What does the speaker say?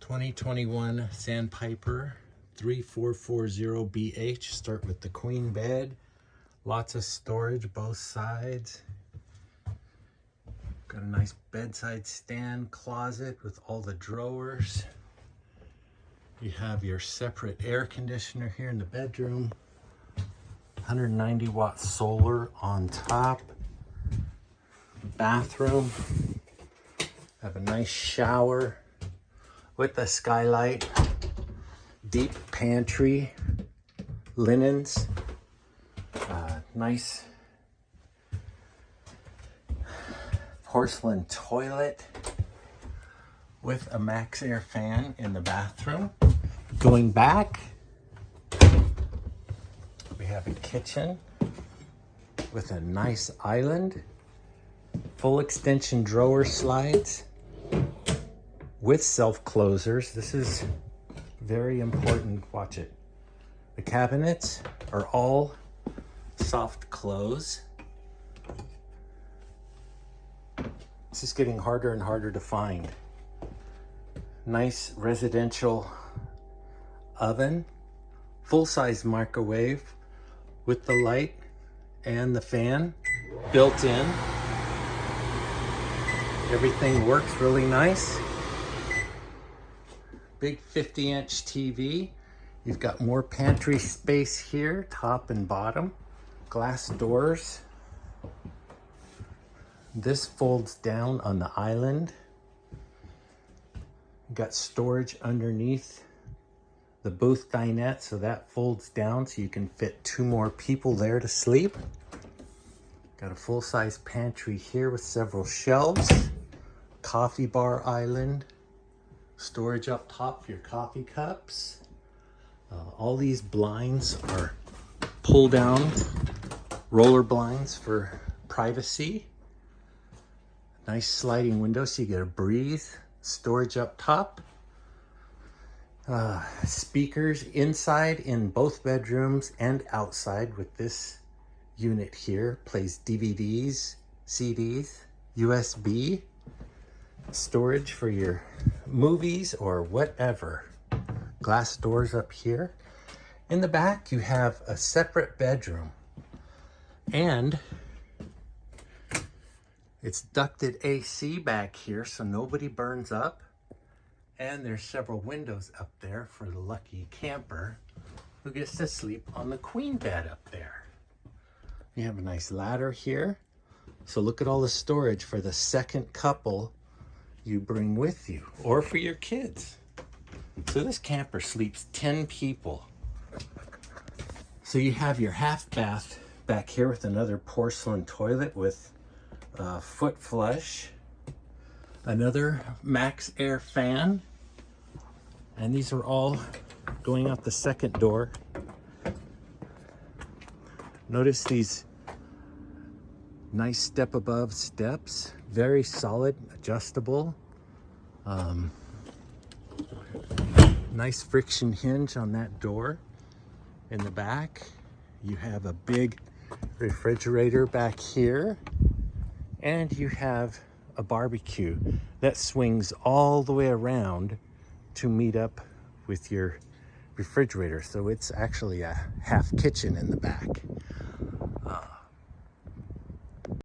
2021 Sandpiper 3440BH. Start with the queen bed. Lots of storage both sides. Got a nice bedside stand closet with all the drawers. You have your separate air conditioner here in the bedroom. 190 watt solar on top. Bathroom. Have a nice shower with a skylight. Deep pantry. Linens. Nice porcelain toilet with a max air fan in the bathroom. Going back, we have a kitchen with a nice island, full extension drawer slides with self closers. This is very important. Watch it. The cabinets are all soft close. This is getting harder and harder to find. Nice residential oven, full-size microwave with the light and the fan built in. Everything works really nice. Big 50-inch TV. You've got more pantry space here, top and bottom. Glass doors. This folds down on the island. You've got storage underneath the booth dinette, so that folds down so you can fit 2 more people there to sleep. Got a full-size pantry here with several shelves. Coffee bar island. Storage up top for your coffee cups. All these blinds are pull down roller blinds for privacy. Nice sliding window so you get a breeze. Storage up top. Speakers inside in both bedrooms and outside with this unit here. Plays DVDs, CDs, USB. Storage for your movies or whatever. Glass doors up here. In the back you have a separate bedroom. And it's ducted AC back here so nobody burns up. And there's several windows up there for the lucky camper who gets to sleep on the queen bed up there. You have a nice ladder here. So look at all the storage for the second couple you bring with you or for your kids. So this camper sleeps 10 people. So you have your half bath back here with another porcelain toilet with foot flush, another max air fan, and these are all going out the second door. Notice these nice step above steps, very solid, adjustable. Nice friction hinge on that door. In the back you have a big refrigerator back here, and you have a barbecue that swings all the way around to meet up with your refrigerator. So it's actually a half kitchen in the back.